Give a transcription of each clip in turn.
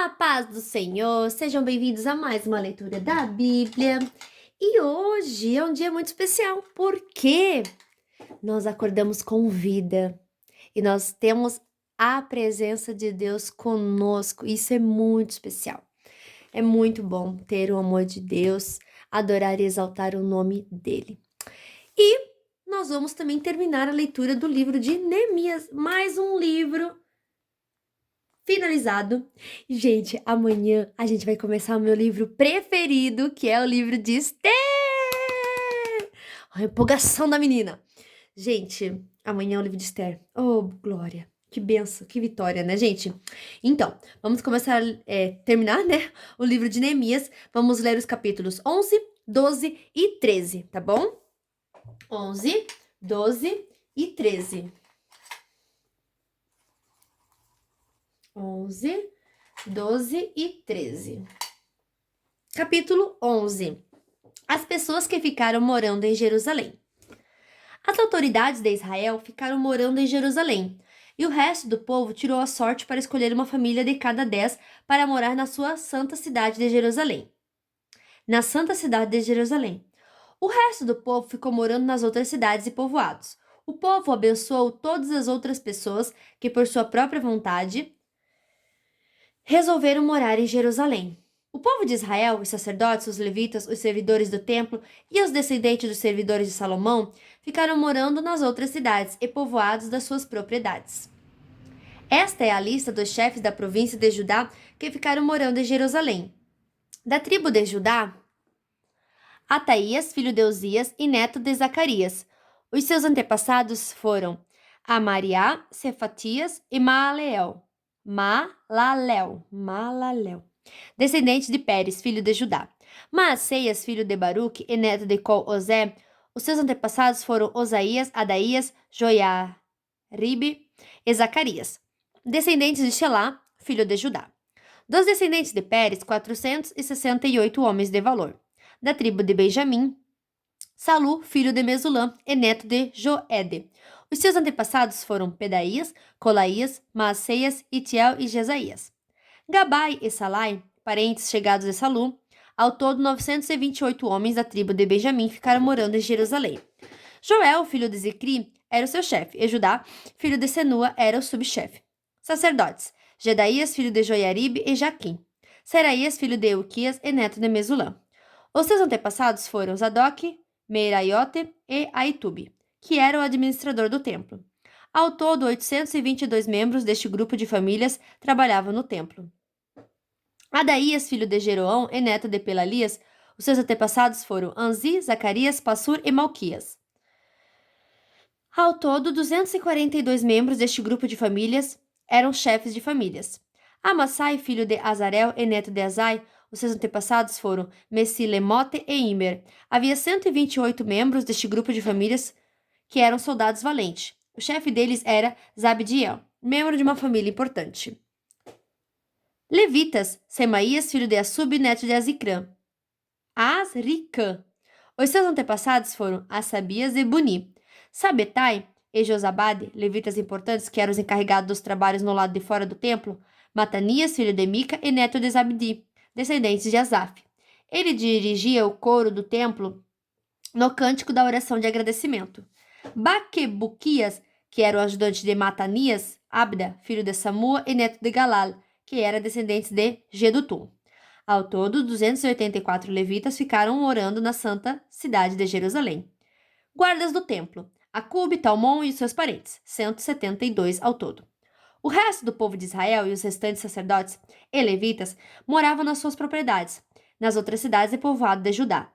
A paz do Senhor, sejam bem-vindos a mais uma leitura da Bíblia. E hoje é um dia muito especial, porque nós acordamos com vida e nós temos a presença de Deus conosco. Isso é muito especial. É muito bom ter o amor de Deus, adorar e exaltar o nome dele. E nós vamos também terminar a leitura do livro de Neemias, mais um livro finalizado. Gente, amanhã a gente vai começar o meu livro preferido, que é o livro de Esther. A empolgação da menina. Gente, amanhã é o livro de Esther. Oh, glória. Que benção, que vitória, né, gente? Então, vamos começar, terminar, né, o livro de Neemias. Vamos ler os capítulos 11, 12 e 13, tá bom? 11, 12 e 13. 11, 12 e 13. Capítulo 11. As pessoas que ficaram morando em Jerusalém. As autoridades de Israel ficaram morando em Jerusalém, e o resto do povo tirou a sorte para escolher uma família de cada 10 para morar na sua santa cidade de Jerusalém. Na santa cidade de Jerusalém. O resto do povo ficou morando nas outras cidades e povoados. O povo abençoou todas as outras pessoas que, por sua própria vontade, resolveram morar em Jerusalém. O povo de Israel, os sacerdotes, os levitas, os servidores do templo e os descendentes dos servidores de Salomão ficaram morando nas outras cidades e povoados das suas propriedades. Esta é a lista dos chefes da província de Judá que ficaram morando em Jerusalém. Da tribo de Judá, Ataías, filho de Uzias e neto de Zacarias. Os seus antepassados foram Amariá, Cefatias e Maalalel, descendente de Pérez, filho de Judá. Maaseias, filho de Baruque e neto de Col-Ozé. Os seus antepassados foram Osaías, Adaías, Joiaribe e Zacarias, descendentes de Shelá, filho de Judá. Dos descendentes de Pérez, 468 homens de valor. Da tribo de Benjamim, Salu, filho de Mesulã e neto de Joede. Os seus antepassados foram Pedaías, Colaías, Maaseias, Itiel e Jesaías. Gabai e Salai, parentes chegados de Salu, ao todo 928 homens da tribo de Benjamim ficaram morando em Jerusalém. Joel, filho de Zicri, era o seu chefe, e Judá, filho de Senua, era o subchefe. Sacerdotes: Jedaías, filho de Joiaribe e Jaquim. Seraías, filho de Euquias e neto de Mesulã. Os seus antepassados foram Zadok, Meiraiote e Aitube, que era o administrador do templo. Ao todo, 822 membros deste grupo de famílias trabalhavam no templo. Adaías, filho de Jeroão e neto de Pelalias, os seus antepassados foram Anzi, Zacarias, Passur e Malquias. Ao todo, 242 membros deste grupo de famílias eram chefes de famílias. Amassai, filho de Azarel e neto de Azai, os seus antepassados foram Messilemote e Imer. Havia 128 membros deste grupo de famílias que eram soldados valentes. O chefe deles era Zabdiel, membro de uma família importante. Levitas: Semaías, filho de Assub, neto de Azricã. Os seus antepassados foram Assabias e Buni. Sabetai e Josabade, levitas importantes que eram os encarregados dos trabalhos no lado de fora do templo. Matanias, filho de Mica e neto de Zabdi, descendentes de Asaf. Ele dirigia o coro do templo no cântico da oração de agradecimento. Baquebuquias, que era o ajudante de Matanias, Abda, filho de Samua e neto de Galal, que era descendente de Gedutum. Ao todo, 284 levitas ficaram morando na santa cidade de Jerusalém. Guardas do templo: Acube, Talmon e seus parentes, 172 ao todo. O resto do povo de Israel e os restantes sacerdotes e levitas moravam nas suas propriedades, nas outras cidades e povoados de Judá.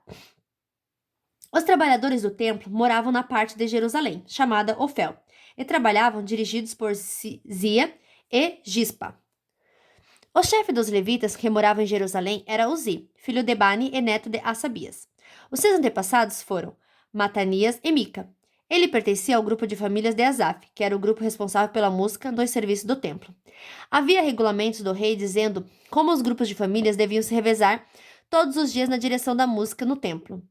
Os trabalhadores do templo moravam na parte de Jerusalém, chamada Ofel, e trabalhavam dirigidos por Zia e Gispa. O chefe dos levitas que morava em Jerusalém era Uzi, filho de Bani e neto de Assabias. Os seus antepassados foram Matanias e Mica. Ele pertencia ao grupo de famílias de Asaf, que era o grupo responsável pela música nos serviços do templo. Havia regulamentos do rei dizendo como os grupos de famílias deviam se revezar todos os dias na direção da música no templo.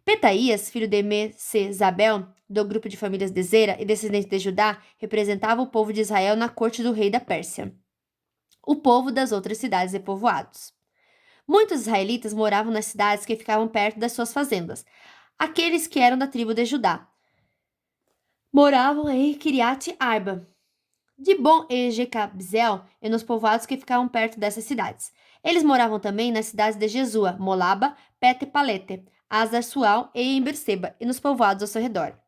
Petaías, filho de Mesezabel, do grupo de famílias de Zera e descendente de Judá, representava o povo de Israel na corte do rei da Pérsia. o povo das outras cidades e povoados. Muitos israelitas moravam nas cidades que ficavam perto das suas fazendas. Aqueles que eram da tribo de Judá moravam em Kiriat Arba, Dibon e Jecabzeel e nos povoados que ficavam perto dessas cidades. Eles moravam também nas cidades de Jesua, Molaba, Pete Palete, Azar Sual e em Berseba e nos povoados ao seu redor.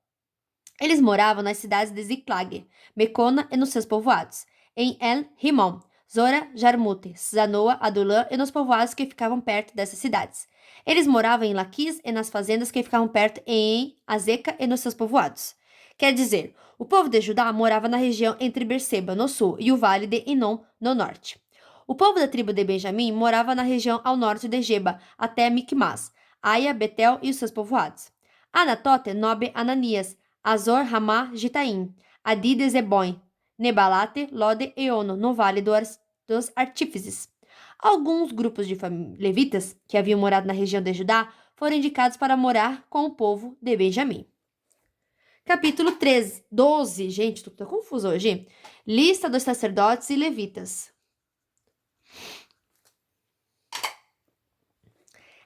Eles moravam nas cidades de Ziklag, Mecona e nos seus povoados, em El Rimon, Zora, Jarmute, Zanoa, Adulã e nos povoados que ficavam perto dessas cidades. Eles moravam em Laquis e nas fazendas que ficavam perto em Azeca e nos seus povoados. Quer dizer, o povo de Judá morava na região entre Berseba, no sul, e o vale de Inom, no norte. O povo da tribo de Benjamim morava na região ao norte de Geba, até Micmas, Aia, Betel e os seus povoados. Anatote, Nobe, Ananias, Azor, Ramá, Gitaim, Adide, Zebon, Nebalate, Lode e Ono, no vale dos Artífices. Alguns grupos de levitas, que haviam morado na região de Judá, foram indicados para morar com o povo de Benjamim. Capítulo 12. Gente, tô confusa hoje. Lista dos sacerdotes e levitas.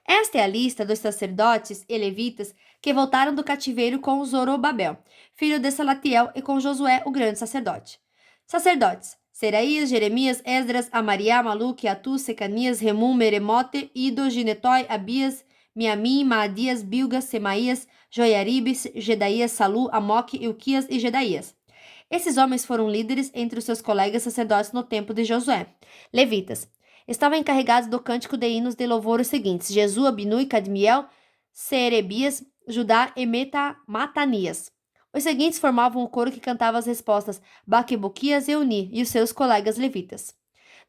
Esta é a lista dos sacerdotes e levitas que voltaram do cativeiro com Zorobabel, filho de Salatiel, e com Josué, o grande sacerdote. Sacerdotes: Seraías, Jeremias, Esdras, Amariá, Maluque, Atu, Secanias, Remum, Meremote, Ido, Ginetói, Abias, Miamim, Maadias, Bilga, Semaías, Joiaribe, Gedaías, Salu, Amoque, Ilquias e Gedaías. Esses homens foram líderes entre os seus colegas sacerdotes no tempo de Josué. Levitas estavam encarregados do cântico de hinos de louvor os seguintes: Jesua, Binui, Cadmiel, Serebias, Judá e Matanias. Os seguintes formavam o coro que cantava as respostas Baquebuquias e Uni e os seus colegas levitas.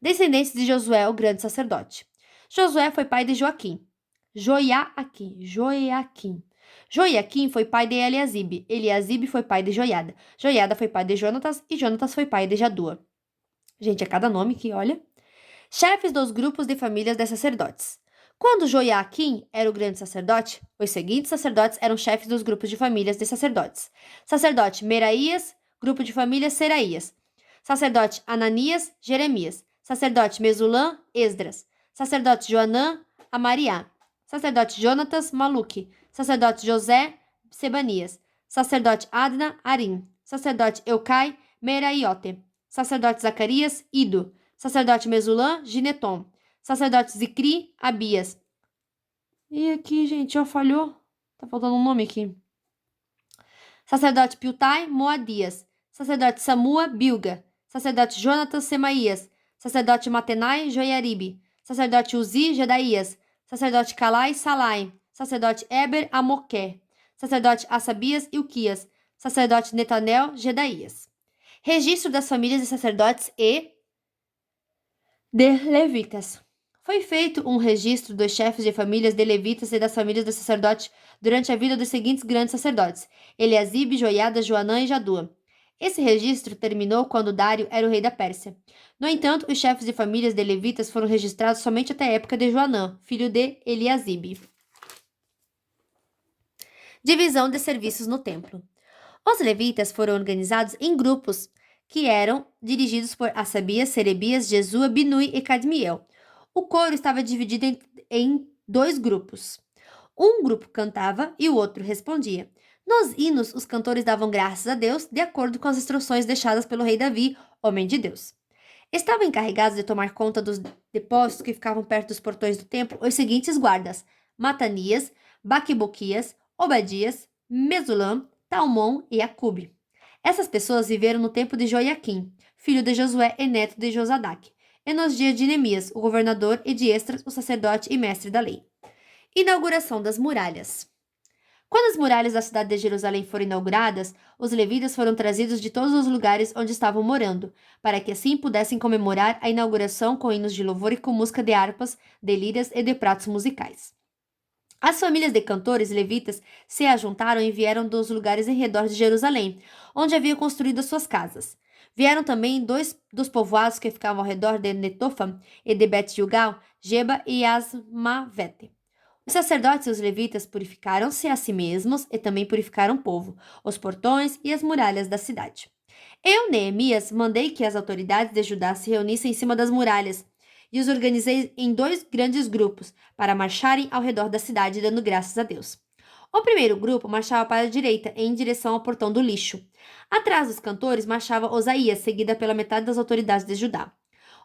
Descendentes de Josué, o grande sacerdote. Josué foi pai de Joiaquim foi pai de Eliasibe. Eliasibe foi pai de Joiada. Joiada foi pai de Jonatas e Jonatas foi pai de Jadua. Gente, é cada nome que, olha. Chefes dos grupos de famílias de sacerdotes. Quando Joiaquim era o grande sacerdote, os seguintes sacerdotes eram chefes dos grupos de famílias de sacerdotes. Sacerdote Meraías, grupo de família Seraías. Sacerdote Ananias, Jeremias. Sacerdote Mesulã, Esdras. Sacerdote Joanã, Amariá. Sacerdote Jonatas, Maluque. Sacerdote José, Sebanias. Sacerdote Adna, Arim. Sacerdote Eucai, Meraiote. Sacerdote Zacarias, Ido. Sacerdote Mesulã, Gineton. Sacerdote Zicri, Abias. E aqui, gente, ó, falhou. Tá faltando um nome aqui. Sacerdote Piltai, Moadias. Sacerdote Samua, Bilga. Sacerdote Jonatas, Semaías. Sacerdote Matenai, Joiaribe. Sacerdote Uzi, Gedaías. Sacerdote Calai, Salai. Sacerdote Eber, Amoqué. Sacerdote Assabias, Ilquias. Sacerdote Netanel, Gedaías. Registro das famílias de sacerdotes e de levitas. Foi feito um registro dos chefes de famílias de levitas e das famílias dos sacerdotes durante a vida dos seguintes grandes sacerdotes: Eliasibe, Joiada, Joanã e Jadua. Esse registro terminou quando Dário era o rei da Pérsia. No entanto, os chefes de famílias de levitas foram registrados somente até a época de Joanã, filho de Eliasibe. Divisão de serviços no templo. Os levitas foram organizados em grupos que eram dirigidos por Assabias, Serebias, Jesua, Binui e Cadmiel. O coro estava dividido em dois grupos. Um grupo cantava e o outro respondia. Nos hinos, os cantores davam graças a Deus de acordo com as instruções deixadas pelo rei Davi, homem de Deus. Estavam encarregados de tomar conta dos depósitos que ficavam perto dos portões do templo os seguintes guardas: Matanias, Baquibuquias, Obadias, Mesulam, Talmon e Acube. Essas pessoas viveram no tempo de Joiaquim, filho de Josué e neto de Josadaque, e nos dias de Neemias, o governador, e de Esdras, o sacerdote e mestre da lei. Inauguração das muralhas. Quando as muralhas da cidade de Jerusalém foram inauguradas, os levitas foram trazidos de todos os lugares onde estavam morando, para que assim pudessem comemorar a inauguração com hinos de louvor e com música de harpas, de liras e de pratos musicais. As famílias de cantores levitas se ajuntaram e vieram dos lugares em redor de Jerusalém, onde haviam construído as suas casas. Vieram também dois dos povoados que ficavam ao redor de Netofam e de Bet-Gilgal, Geba e Asmavete. Os sacerdotes e os levitas purificaram-se a si mesmos e também purificaram o povo, os portões e as muralhas da cidade. Eu, Neemias, mandei que as autoridades de Judá se reunissem em cima das muralhas e os organizei em 2 grandes grupos para marcharem ao redor da cidade dando graças a Deus. O primeiro grupo marchava para a direita, em direção ao portão do lixo. Atrás dos cantores marchava Osaías, seguida pela metade das autoridades de Judá.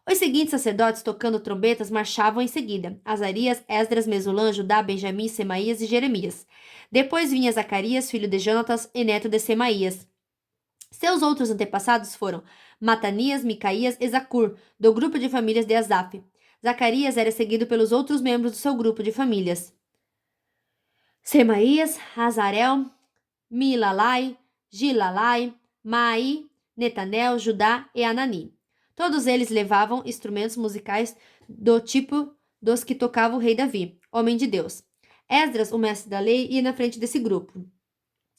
Os seguintes sacerdotes, tocando trombetas, marchavam em seguida: Azarias, Esdras, Mesulã, Judá, Benjamim, Semaías e Jeremias. Depois vinha Zacarias, filho de Jonatas e neto de Semaías. Seus outros antepassados foram Matanias, Micaías e Zacur, do grupo de famílias de Asaf. Zacarias era seguido pelos outros membros do seu grupo de famílias: Semaías, Azarel, Milalai, Gilalai, Mai, Netanel, Judá e Anani. Todos eles levavam instrumentos musicais do tipo dos que tocava o rei Davi, homem de Deus. Esdras, o mestre da lei, ia na frente desse grupo.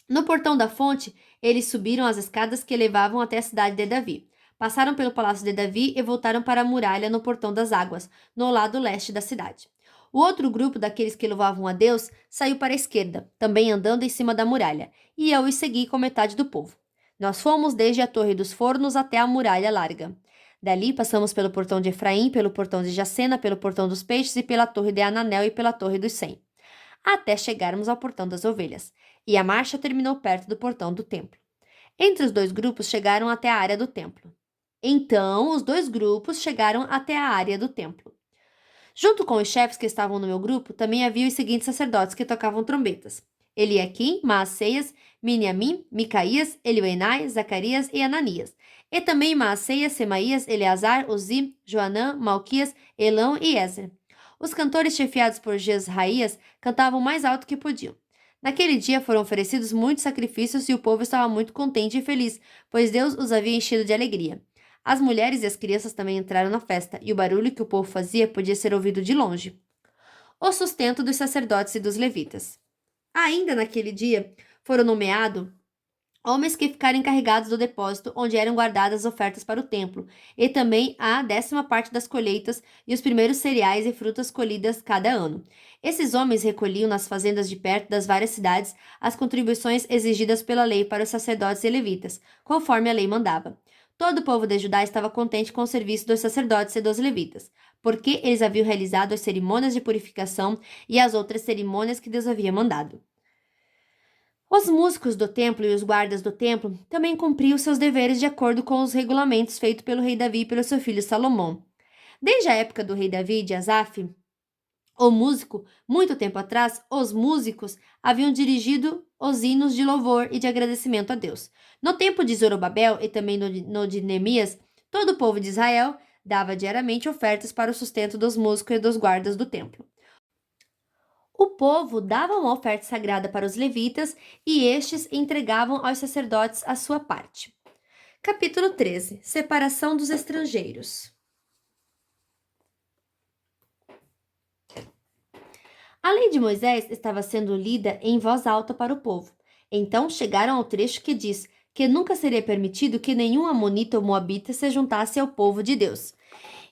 No portão da fonte, eles subiram as escadas que levavam até a cidade de Davi. Passaram pelo palácio de Davi e voltaram para a muralha no portão das águas, no lado leste da cidade. O outro grupo daqueles que louvavam a Deus saiu para a esquerda, também andando em cima da muralha, e eu os segui com metade do povo. Nós fomos desde a Torre dos Fornos até a muralha larga. Dali passamos pelo portão de Efraim, pelo portão de Jacena, pelo portão dos peixes e pela torre de Ananel e pela torre dos 100, até chegarmos ao portão das ovelhas, e a marcha terminou perto do portão do templo. Entre os 2 grupos chegaram até a área do templo. Então, os 2 grupos chegaram até a área do templo. Junto com os chefes que estavam no meu grupo, também havia os seguintes sacerdotes que tocavam trombetas: Eliaquim, Maaceias, Miniamim, Micaías, Elioenai, Zacarias e Ananias. E também Maaceias, Semaías, Eleazar, Uzi, Joanã, Malquias, Elão e Ezer. Os cantores chefiados por Jesraías cantavam mais alto que podiam. Naquele dia foram oferecidos muitos sacrifícios e o povo estava muito contente e feliz, pois Deus os havia enchido de alegria. As mulheres e as crianças também entraram na festa, e o barulho que o povo fazia podia ser ouvido de longe. O sustento dos sacerdotes e dos levitas. Ainda naquele dia foram nomeados homens que ficaram encarregados do depósito onde eram guardadas as ofertas para o templo, e também a 10ª parte das colheitas e os primeiros cereais e frutas colhidas cada ano. Esses homens recolhiam nas fazendas de perto das várias cidades as contribuições exigidas pela lei para os sacerdotes e levitas, conforme a lei mandava. Todo o povo de Judá estava contente com o serviço dos sacerdotes e dos levitas, porque eles haviam realizado as cerimônias de purificação e as outras cerimônias que Deus havia mandado. Os músicos do templo e os guardas do templo também cumpriam seus deveres de acordo com os regulamentos feitos pelo rei Davi e pelo seu filho Salomão. Desde a época do rei Davi e de Asaf, o músico, muito tempo atrás, os músicos haviam dirigido os hinos de louvor e de agradecimento a Deus. No tempo de Zorobabel e também no de Neemias, todo o povo de Israel dava diariamente ofertas para o sustento dos músicos e dos guardas do templo. O povo dava uma oferta sagrada para os levitas e estes entregavam aos sacerdotes a sua parte. Capítulo 13. Separação dos estrangeiros. A lei de Moisés estava sendo lida em voz alta para o povo. Então chegaram ao trecho que diz que nunca seria permitido que nenhum amonita ou moabita se juntasse ao povo de Deus.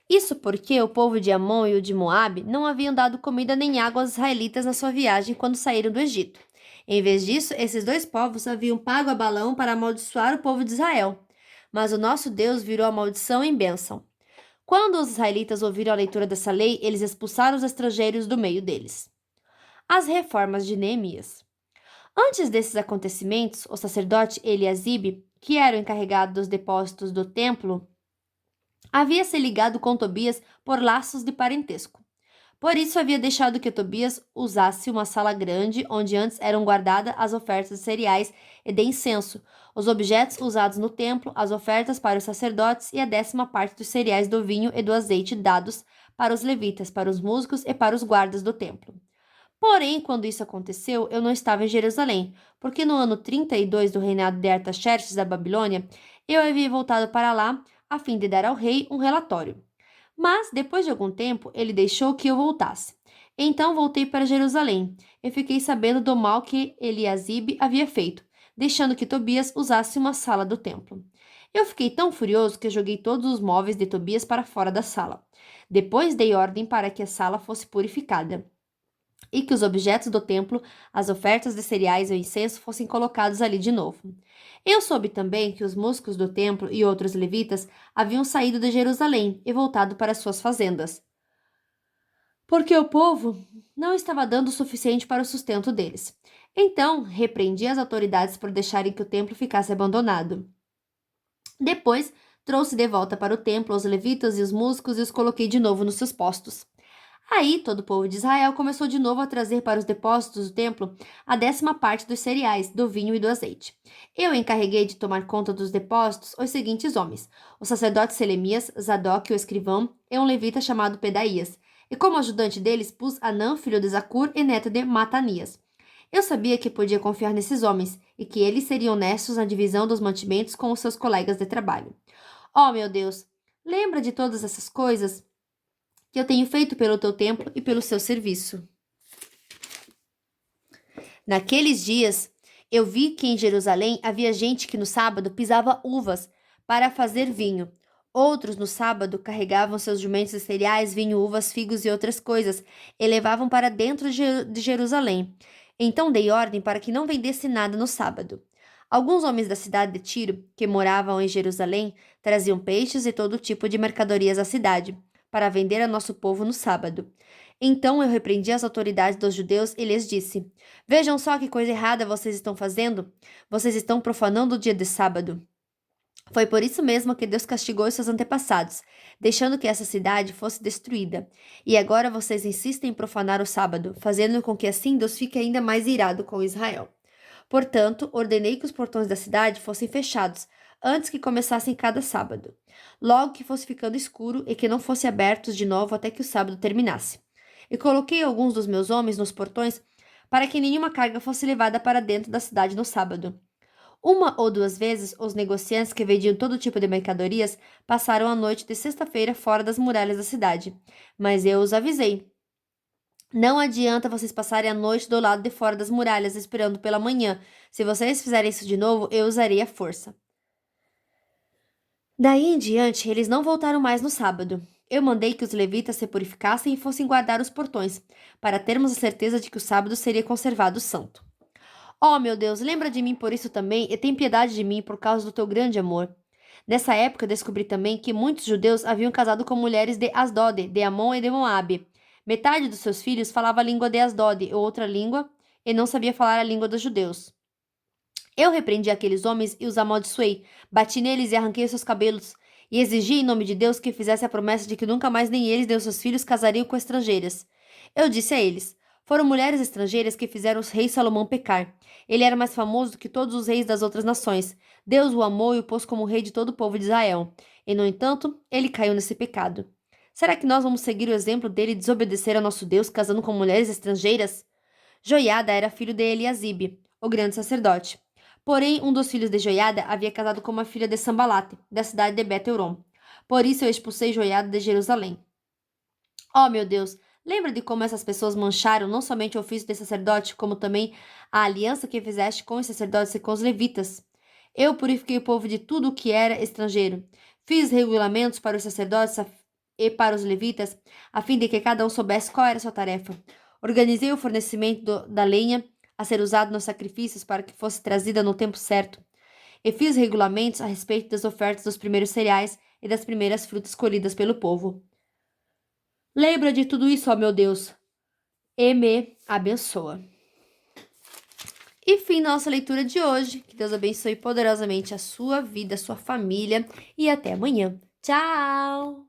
Isso porque o povo de Amon e o de Moabe não haviam dado comida nem água aos israelitas na sua viagem quando saíram do Egito. Em vez disso, esses 2 povos haviam pago a Balaão para amaldiçoar o povo de Israel. Mas o nosso Deus virou a maldição em bênção. Quando os israelitas ouviram a leitura dessa lei, eles expulsaram os estrangeiros do meio deles. As reformas de Neemias. Antes desses acontecimentos, o sacerdote Eliasibe, que era o encarregado dos depósitos do templo, havia se ligado com Tobias por laços de parentesco. Por isso havia deixado que Tobias usasse uma sala grande onde antes eram guardadas as ofertas de cereais e de incenso, os objetos usados no templo, as ofertas para os sacerdotes e a 10ª parte dos cereais do vinho e do azeite dados para os levitas, para os músicos e para os guardas do templo. Porém, quando isso aconteceu, eu não estava em Jerusalém, porque no ano 32 do reinado de Artaxerxes da Babilônia, eu havia voltado para lá a fim de dar ao rei um relatório. Mas, depois de algum tempo, ele deixou que eu voltasse. Então voltei para Jerusalém e fiquei sabendo do mal que Eliasibe havia feito, deixando que Tobias usasse uma sala do templo. Eu fiquei tão furioso que joguei todos os móveis de Tobias para fora da sala. Depois dei ordem para que a sala fosse purificada. e que os objetos do templo, as ofertas de cereais e o incenso fossem colocados ali de novo. Eu soube também que os músicos do templo e outros levitas haviam saído de Jerusalém e voltado para suas fazendas, porque o povo não estava dando o suficiente para o sustento deles. Então, repreendi as autoridades por deixarem que o templo ficasse abandonado. Depois, trouxe de volta para o templo os levitas e os músicos e os coloquei de novo nos seus postos. Aí, todo o povo de Israel começou de novo a trazer para os depósitos do templo a 10ª parte dos cereais, do vinho e do azeite. Eu encarreguei de tomar conta dos depósitos os seguintes homens: o sacerdote Selemias, Zadok, o escrivão, e um levita chamado Pedaías. E como ajudante deles, pus Anã, filho de Zacur, e neto de Matanias. Eu sabia que podia confiar nesses homens e que eles seriam honestos na divisão dos mantimentos com os seus colegas de trabalho. Oh, meu Deus! Lembra de todas essas coisas que eu tenho feito pelo teu templo e pelo seu serviço. Naqueles dias, eu vi que em Jerusalém havia gente que no sábado pisava uvas para fazer vinho. Outros no sábado carregavam seus jumentos de cereais, vinho, uvas, figos e outras coisas e levavam para dentro de Jerusalém. Então dei ordem para que não vendesse nada no sábado. Alguns homens da cidade de Tiro, que moravam em Jerusalém, traziam peixes e todo tipo de mercadorias à cidade, para vender a nosso povo no sábado. Então eu repreendi as autoridades dos judeus e lhes disse: Vejam só que coisa errada vocês estão fazendo. Vocês estão profanando o dia de sábado. Foi por isso mesmo que Deus castigou os seus antepassados, deixando que essa cidade fosse destruída. E agora vocês insistem em profanar o sábado, fazendo com que assim Deus fique ainda mais irado com Israel. Portanto, ordenei que os portões da cidade fossem fechados, antes que começassem cada sábado. Logo que fosse ficando escuro e que não fossem abertos de novo até que o sábado terminasse. E coloquei alguns dos meus homens nos portões para que nenhuma carga fosse levada para dentro da cidade no sábado. Uma ou duas vezes, os negociantes que vendiam todo tipo de mercadorias passaram a noite de sexta-feira fora das muralhas da cidade. Mas eu os avisei. Não adianta vocês passarem a noite do lado de fora das muralhas esperando pela manhã. Se vocês fizerem isso de novo, eu usarei a força. Daí em diante, eles não voltaram mais no sábado. Eu mandei que os levitas se purificassem e fossem guardar os portões, para termos a certeza de que o sábado seria conservado santo. Oh, meu Deus, lembra de mim por isso também e tem piedade de mim por causa do teu grande amor. Nessa época, descobri também que muitos judeus haviam casado com mulheres de Asdod, de Amon e de Moabe. Metade dos seus filhos falava a língua de Asdod ou outra língua e não sabia falar a língua dos judeus. Eu repreendi aqueles homens e os amaldiçoei, bati neles e arranquei os seus cabelos, e exigi em nome de Deus que fizesse a promessa de que nunca mais nem eles nem os seus filhos casariam com estrangeiras. Eu disse a eles: foram mulheres estrangeiras que fizeram o rei Salomão pecar. Ele era mais famoso do que todos os reis das outras nações. Deus o amou e o pôs como rei de todo o povo de Israel. E, no entanto, ele caiu nesse pecado. Será que nós vamos seguir o exemplo dele e desobedecer ao nosso Deus casando com mulheres estrangeiras? Joiada era filho de Eliasibe, o grande sacerdote. Porém, um dos filhos de Joiada havia casado com uma filha de Sambalate, da cidade de Bet-Horon. Por isso eu expulsei Joiada de Jerusalém. Oh, meu Deus! Lembra de como essas pessoas mancharam não somente o ofício de sacerdote, como também a aliança que fizeste com os sacerdotes e com os levitas? Eu purifiquei o povo de tudo o que era estrangeiro. Fiz regulamentos para os sacerdotes e para os levitas, a fim de que cada um soubesse qual era a sua tarefa. Organizei o fornecimento da lenha a ser usado nos sacrifícios para que fosse trazida no tempo certo. E fiz regulamentos a respeito das ofertas dos primeiros cereais e das primeiras frutas colhidas pelo povo. Lembra de tudo isso, ó meu Deus, e me abençoa. E fim nossa leitura de hoje. Que Deus abençoe poderosamente a sua vida, a sua família e até amanhã. Tchau!